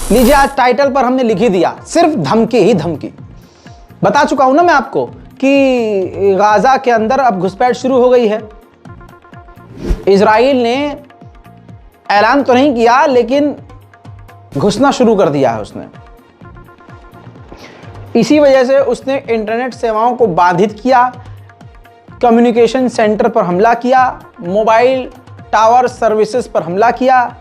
लीजिए, आज टाइटल पर हमने लिख ही दिया, सिर्फ धमकी ही धमकी। बता चुका हूं ना मैं आपको कि गाजा के अंदर अब घुसपैठ शुरू हो गई है। इजराइल ने ऐलान तो नहीं किया, लेकिन घुसना शुरू कर दिया है उसने। इसी वजह से उसने इंटरनेट सेवाओं को बाधित किया, कम्युनिकेशन सेंटर पर हमला किया, मोबाइल टावर सर्विसेज पर हमला किया।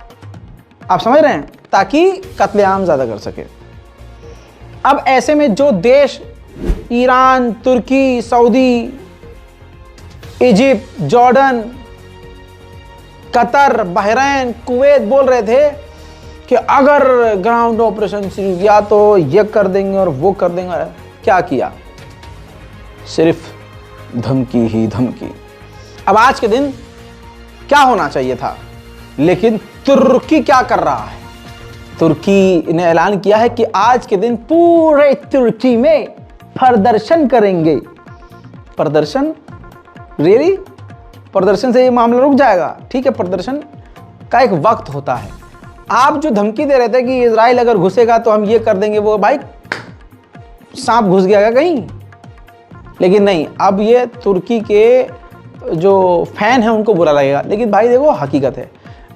आप समझ रहे हैं, ताकि कत्लेआम ज़्यादा कर सके। अब ऐसे में जो देश ईरान, तुर्की, Saudi, Egypt, Jordan, Qatar, Bahrain, Kuwait बोल रहे थे कि अगर ग्राउंड ऑपरेशन शुरू किया तो ये कर देंगे और वो कर देंगे, क्या किया? सिर्फ धमकी ही धमकी। अब आज के दिन क्या होना चाहिए था, लेकिन तुर्की क्या कर रहा है? तुर्की ने ऐलान किया है कि आज के दिन पूरे तुर्की में प्रदर्शन करेंगे। प्रदर्शन? रियली? प्रदर्शन से ये मामला रुक जाएगा? ठीक है, प्रदर्शन का एक वक्त होता है। आप जो धमकी दे रहे थे कि इजराइल अगर घुसेगा तो हम ये कर देंगे, वो भाई सांप घुस गया कहीं? लेकिन नहीं, अब ये तुर्की के जो फैन हैं उनको बुरा लगेगा। लेकिन भाई देखो, हकीकत है,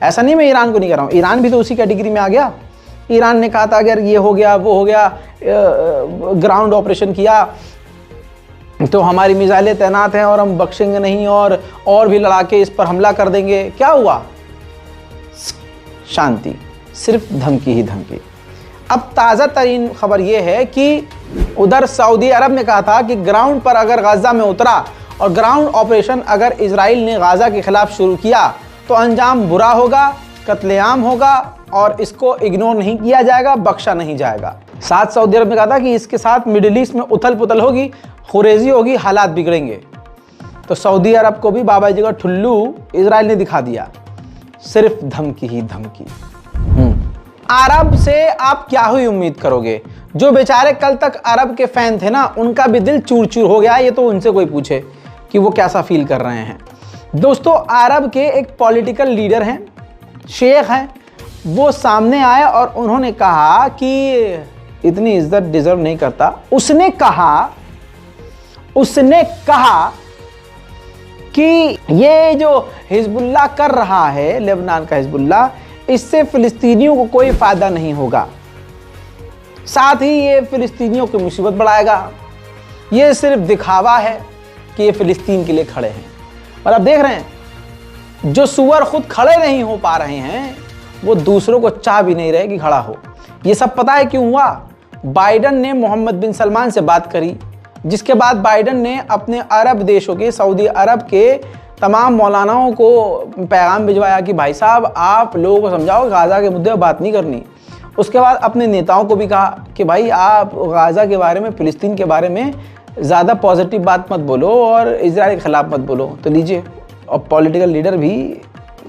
ऐसा नहीं मैं ईरान को नहीं कह रहा हूँ, ईरान भी तो उसी कैटेगरी में आ गया। ईरान ने कहा था अगर ये हो गया, वो हो गया, ग्राउंड ऑपरेशन किया तो हमारी मिसाइलें तैनात हैं और हम बख्शेंगे नहीं, और भी लड़ाके इस पर हमला कर देंगे। क्या हुआ? शांति, सिर्फ धमकी ही धमकी। अब ताज़ा तरीन खबर यह है कि उधर सऊदी अरब ने कहा था कि ग्राउंड पर अगर गाजा में उतरा और ग्राउंड ऑपरेशन अगर इजराइल ने गाजा के खिलाफ शुरू किया तो अंजाम बुरा होगा, कत्लेआम होगा और इसको इग्नोर नहीं किया जाएगा, बख्शा नहीं जाएगा। साथ सऊदी अरब ने कहा था कि इसके साथ मिडिल ईस्ट में उथल पुथल होगी, खुरेजी होगी, हालात बिगड़ेंगे। तो सऊदी अरब को भी बाबा जी का ठुल्लू इजराइल ने दिखा दिया। सिर्फ धमकी ही धमकी। अरब से आप क्या ही उम्मीद करोगे? जो बेचारे कल तक अरब के फैन थे ना, उनका भी दिल चूर चूर हो गया। ये तो उनसे कोई पूछे कि वो कैसा फील कर रहे हैं। दोस्तों, अरब के एक पॉलिटिकल लीडर हैं, शेख हैं, वो सामने आए और उन्होंने कहा कि इतनी इज्जत डिजर्व नहीं करता। उसने कहा कि ये जो हिजबुल्लाह कर रहा है, लेबनान का हिजबुल्लाह, इससे फिलिस्तीनियों को कोई फायदा नहीं होगा, साथ ही ये फिलिस्तीनियों की मुसीबत बढ़ाएगा। ये सिर्फ दिखावा है कि ये फिलिस्तीन के लिए खड़े हैं। और अब देख रहे हैं, जो सुअर खुद खड़े नहीं हो पा रहे हैं, वो दूसरों को चाह भी नहीं रहे कि खड़ा हो। ये सब पता है क्यों हुआ? बाइडन ने मोहम्मद बिन सलमान से बात करी, जिसके बाद बाइडन ने अपने अरब देशों के, सऊदी अरब के तमाम मौलानाओं को पैगाम भिजवाया कि भाई साहब, आप लोगों को समझाओ गाजा के मुद्दे पर बात नहीं करनी। उसके बाद अपने नेताओं को भी कहा कि भाई आप गाजा के बारे में, फिलिस्तीन के बारे में ज़्यादा पॉजिटिव बात मत बोलो और इजराइल के खिलाफ मत बोलो। तो लीजिए, और पॉलिटिकल लीडर भी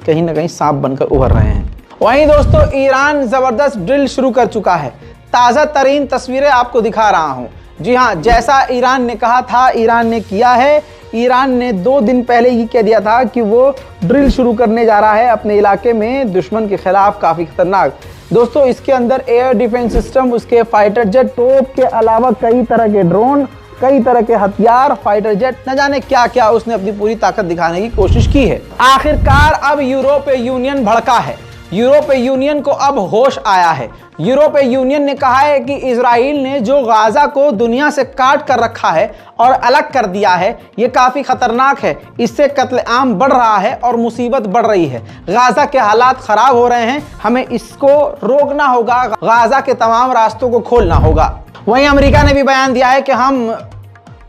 कहीं ना कहीं सांप बनकर उभर रहे हैं। वहीं दोस्तों, ईरान ज़बरदस्त ड्रिल शुरू कर चुका है। ताज़ा तरीन तस्वीरें आपको दिखा रहा हूँ। जी हाँ, जैसा ईरान ने कहा था, ईरान ने किया है। ईरान ने 2 दिन पहले ही कह दिया था कि वो ड्रिल शुरू करने जा रहा है अपने इलाके में दुश्मन के खिलाफ, काफ़ी खतरनाक। दोस्तों, इसके अंदर एयर डिफेंस सिस्टम, उसके फाइटर जेट, तोप के अलावा कई तरह के ड्रोन, कई तरह के हथियार, फाइटर जेट, न जाने क्या क्या उसने अपनी पूरी ताकत दिखाने की कोशिश की है। आखिरकार अब यूरोपीय यूनियन भड़का है। यूरोपीय यूनियन को अब होश आया है। यूरोपीय यूनियन ने कहा है कि इजराइल ने जो गाजा को दुनिया से काट कर रखा है और अलग कर दिया है, ये काफ़ी खतरनाक है। इससे कत्लेआम बढ़ रहा है और मुसीबत बढ़ रही है। गाजा के हालात ख़राब हो रहे हैं, हमें इसको रोकना होगा, गाजा के तमाम रास्तों को खोलना होगा। वहीं अमेरिका ने भी बयान दिया है कि हम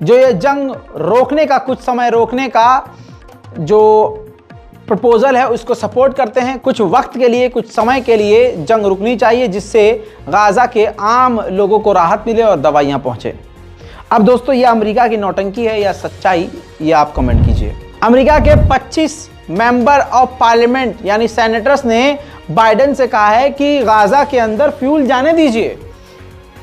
जो ये जंग रोकने का, कुछ समय रोकने का जो प्रपोजल है, उसको सपोर्ट करते हैं। कुछ वक्त के लिए, कुछ समय के लिए जंग रुकनी चाहिए, जिससे गाजा के आम लोगों को राहत मिले और दवाइयाँ पहुँचे। अब दोस्तों, ये अमेरिका की नौटंकी है या सच्चाई, ये आप कमेंट कीजिए। अमेरिका के 25 मेंबर ऑफ पार्लियामेंट यानी सेनेटर्स ने बाइडन से कहा है कि गाजा के अंदर फ्यूल जाने दीजिए।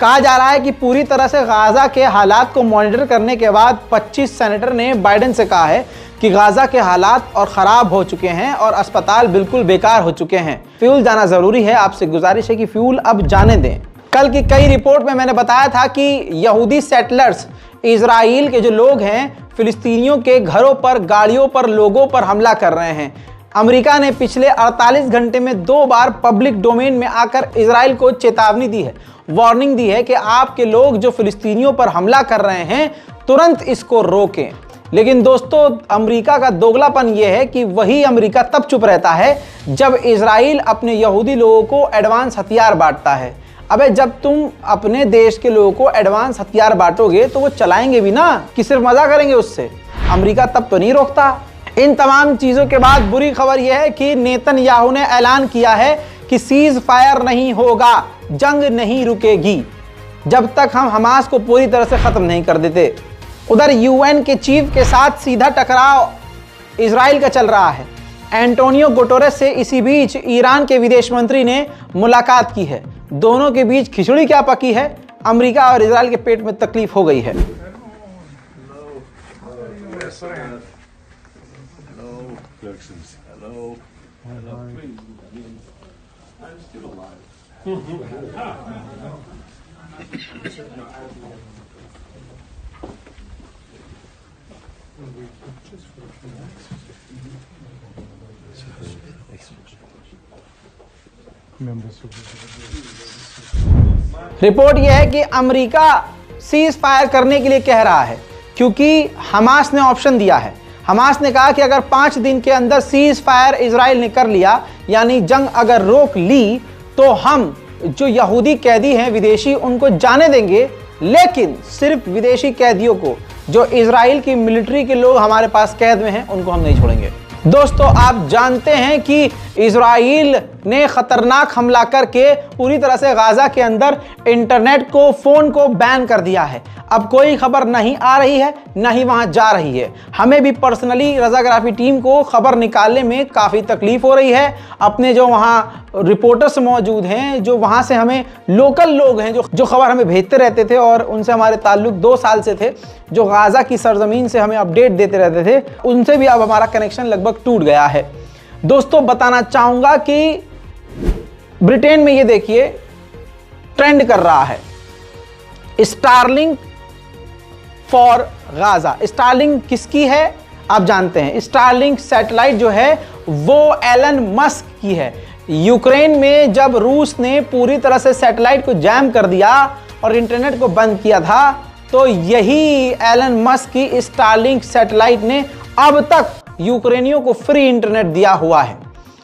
कहा जा रहा है कि पूरी तरह से गाजा के हालात को मॉनिटर करने के बाद 25 सेनेटर ने बाइडन से कहा है कि गाजा के हालात और ख़राब हो चुके हैं और अस्पताल बिल्कुल बेकार हो चुके हैं। फ्यूल जाना ज़रूरी है, आपसे गुजारिश है कि फ्यूल अब जाने दें। कल की कई रिपोर्ट में मैंने बताया था कि यहूदी सेटलर्स, इजराइल के जो लोग हैं, फिलिस्तीनियों के घरों पर, गाड़ियों पर, लोगों पर हमला कर रहे हैं। अमेरिका ने पिछले 48 घंटे में 2 बार पब्लिक डोमेन में आकर इजराइल को चेतावनी दी है, वार्निंग दी है कि आपके लोग जो फिलिस्तीनियों पर हमला कर रहे हैं तुरंत इसको रोकें। लेकिन दोस्तों, अमेरिका का दोगलापन यह है कि वही अमेरिका तब चुप रहता है जब इजराइल अपने यहूदी लोगों को एडवांस हथियार बांटता है। अबे जब तुम अपने देश के लोगों को एडवांस हथियार बांटोगे तो वो चलाएंगे भी ना, कि सिर्फ मजा करेंगे उससे। अमेरिका तब तो नहीं रोकता। इन तमाम चीजों के बाद बुरी खबर यह है कि नेतन्याहू ने ऐलान किया है कि सीज फायर नहीं होगा, जंग नहीं रुकेगी जब तक हम हमास को पूरी तरह से खत्म नहीं कर देते। उधर यूएन के चीफ के साथ सीधा टकराव इजराइल का चल रहा है। एंटोनियो गुटेरेस से इसी बीच ईरान के विदेश मंत्री ने मुलाकात की है। दोनों के बीच खिचड़ी क्या पकी है, अमेरिका और इजराइल के पेट में तकलीफ हो गई है। रिपोर्ट यह है कि अमेरिका सीज फायर करने के लिए कह रहा है क्योंकि हमास ने ऑप्शन दिया है। हमास ने कहा कि अगर 5 दिन के अंदर सीज फायर इजराइल ने कर लिया, यानी जंग अगर रोक ली, तो हम जो यहूदी कैदी हैं विदेशी उनको जाने देंगे, लेकिन सिर्फ विदेशी कैदियों को, जो इजराइल की मिलिट्री के लोग हमारे पास कैद में हैं, उनको हम नहीं छोड़ेंगे। दोस्तों, आप जानते हैं कि इजराइल ने खतरनाक हमला करके पूरी तरह से गाजा के अंदर इंटरनेट को, फोन को बैन कर दिया है। अब कोई खबर नहीं आ रही है, ना ही वहां जा रही है। हमें भी पर्सनली रजाग्राफी टीम को खबर निकालने में काफ़ी तकलीफ हो रही है। अपने जो वहाँ रिपोर्टर्स मौजूद हैं, जो वहाँ से हमें लोकल लोग हैं, जो खबर हमें भेजते रहते थे और उनसे हमारे ताल्लुक 2 साल से थे, जो गाजा की सरजमीन से हमें अपडेट देते रहते थे, उनसे भी अब हमारा कनेक्शन लगभग टूट गया है। दोस्तों, बताना चाहूँगा कि ब्रिटेन में ये देखिए ट्रेंड कर रहा है स्टारलिंक फॉर गाजा। स्टारलिंक किसकी है आप जानते हैं। स्टारलिंक सैटेलाइट जो है वो एलन मस्क की है। यूक्रेन में जब रूस ने पूरी तरह से सैटेलाइट को जैम कर दिया और इंटरनेट को बंद किया था, तो यही एलन मस्क की स्टारलिंक सैटेलाइट ने अब तक यूक्रेनियों को फ्री इंटरनेट दिया हुआ है।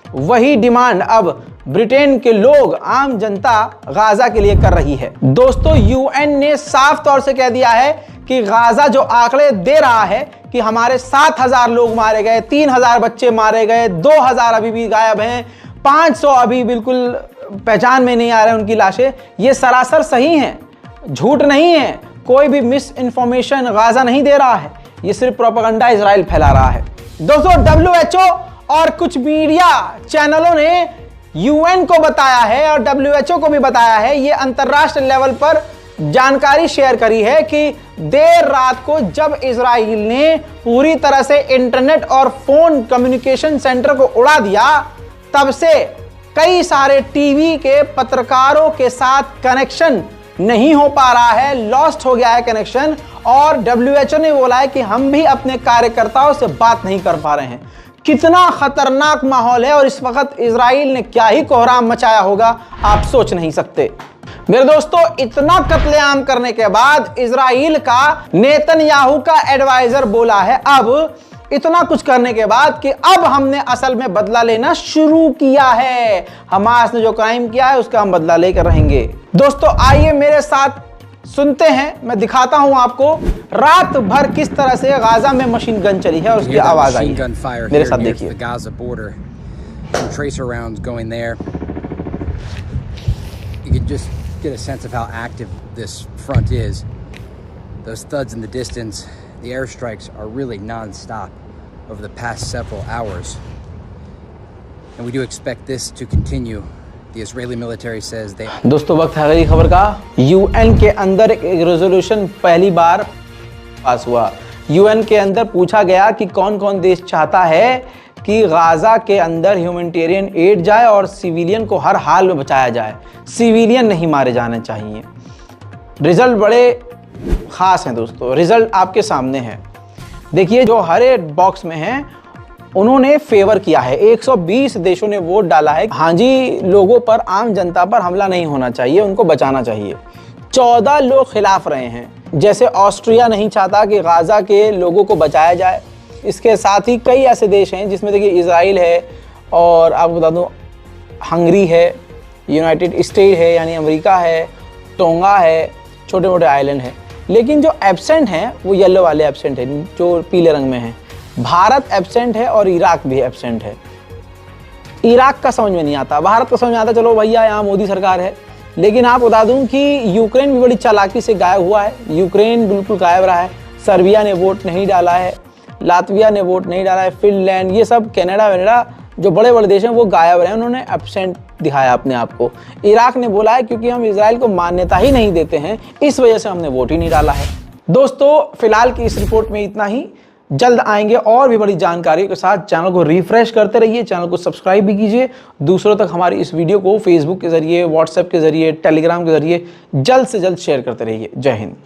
वही डिमांड अब ब्रिटेन के लोग, आम जनता गाजा के लिए कर रही है। दोस्तों, यूएन ने साफ तौर से कह दिया है कि गाजा जो आंकड़े दे रहा है कि हमारे 7,000 लोग मारे गए, 3,000 बच्चे मारे गए, 2,000 अभी भी गायब हैं, 500 अभी बिल्कुल पहचान में नहीं आ रहे उनकी लाशें, ये सरासर सही हैं, झूठ नहीं है। कोई भी मिस इन्फॉर्मेशन गाजा नहीं दे रहा है, ये सिर्फ प्रोपेगेंडा इजराइल फैला रहा है। दोस्तों, WHO और कुछ मीडिया चैनलों ने यूएन को बताया है और WHO को भी बताया है, ये अंतरराष्ट्रीय लेवल पर जानकारी शेयर करी है कि देर रात को जब इजराइल ने पूरी तरह से इंटरनेट और फोन कम्युनिकेशन सेंटर को उड़ा दिया, तब से कई सारे टीवी के पत्रकारों के साथ कनेक्शन नहीं हो पा रहा है, लॉस्ट हो गया है कनेक्शन। और WHO ने बोला है कि हम भी अपने कार्यकर्ताओं से बात नहीं कर पा रहे हैं। कितना खतरनाक माहौल है और इस वक्त इजराइल ने क्या ही कोहराम मचाया होगा, आप सोच नहीं सकते। मेरे दोस्तों, इतना कत्लेआम करने के बाद इजराइल का नेतन्याहू का एडवाइजर बोला है, अब इतना कुछ करने के बाद, कि अब हमने असल में बदला लेना शुरू किया है। हमास ने जो क्राइम किया है उसका हम बदला लेकर रहेंगे। दोस्तों, आइए मेरे साथ सुनते हैं, मैं दिखाता हूं आपको रात भर किस तरह से गाजा में मशीन गन चली है और उसकी आवाज आई है। मेरे साथ देखिए। Get a sense of how active this front is. Those thuds in the distance, the airstrikes are really non-stop over the past several hours. And we do expect this to continue. The Israeli military says they... दोस्तों, वक्त है अगली खबर का। UN के अंदर एक resolution पहली बार पास हुआ यूएन के अंदर पूछा गया कि कौन कौन देश चाहता है कि गाज़ा के अंदर ह्यूमैनिटेरियन एड जाए और सिविलियन को हर हाल में बचाया जाए, सिविलियन नहीं मारे जाने चाहिए। रिजल्ट बड़े ख़ास हैं दोस्तों, रिजल्ट आपके सामने है। देखिए जो हरे बॉक्स में हैं उन्होंने फेवर किया है, 120 देशों ने वोट डाला है हाँ जी लोगों पर, आम जनता पर हमला नहीं होना चाहिए, उनको बचाना चाहिए। 14 लोग खिलाफ रहे हैं, जैसे ऑस्ट्रिया नहीं चाहता कि गाज़ा के लोगों को बचाया जाए। इसके साथ ही कई ऐसे देश हैं जिसमें देखिए इजराइल है, और आपको बता दूं हंगरी है, यूनाइटेड स्टेट है यानी अमेरिका है, टोंगा है, छोटे मोटे आइलैंड हैं। लेकिन जो एब्सेंट हैं वो येलो वाले एब्सेंट हैं जो पीले रंग में हैं। भारत एब्सेंट है और इराक भी एब्सेंट है। इराक का समझ में नहीं आता, भारत का समझ में आता चलो भैया यहाँ मोदी सरकार है। लेकिन आप बता दूं कि यूक्रेन भी बड़ी चालाकी से गायब हुआ है, यूक्रेन बिल्कुल गायब रहा है। सर्बिया ने वोट नहीं डाला है, लातविया ने वोट नहीं डाला है, फिनलैंड, ये सब कनाडा वनाडा जो बड़े बड़े देश हैं वो गायब रहे, उन्होंने एब्सेंट दिखाया अपने आप को। इराक ने बोला है क्योंकि हम इजराइल को मान्यता ही नहीं देते हैं, इस वजह से हमने वोट ही नहीं डाला है। दोस्तों फिलहाल की इस रिपोर्ट में इतना ही, जल्द आएंगे और भी बड़ी जानकारी के साथ। चैनल को रिफ्रेश करते रहिए, चैनल को सब्सक्राइब भी कीजिए, दूसरों तक हमारी इस वीडियो को फेसबुक के जरिए, व्हाट्सएप के जरिए, टेलीग्राम के जरिए जल्द से जल्द शेयर करते रहिए। जय हिंद।